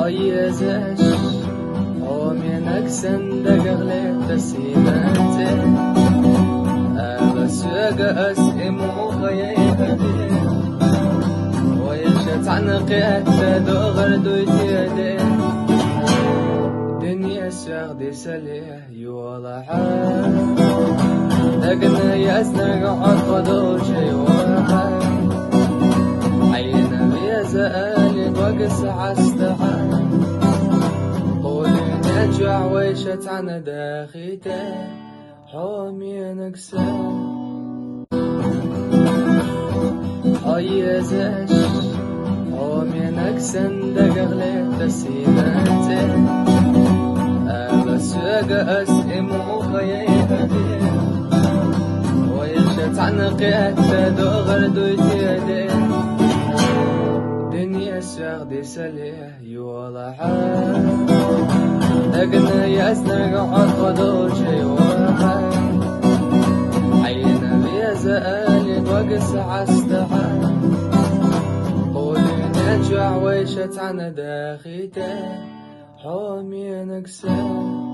حيزش ومنك صندق غليت سيمانتي بس يقاس إمو خيالي ويشت عنقيت دغر دويتي دنيا ساغدي سليه يولا حال دقنا يسنق عقدو شي وحال عينا بيزالي وقس عستحال قولي نجع ويشت عن داخيته حومي نكسر حيزش حومي نكسن غليت سيمانتي بس يقاس إمو خيالي ويشت عنقيت دغر دويتي دنيا ساغدي سليه يولا حال دقنا يسنق عقدو شي وحال عينا بيزالي وقس عستحال قولي نجع ويشت عن داخيته حومي نكسر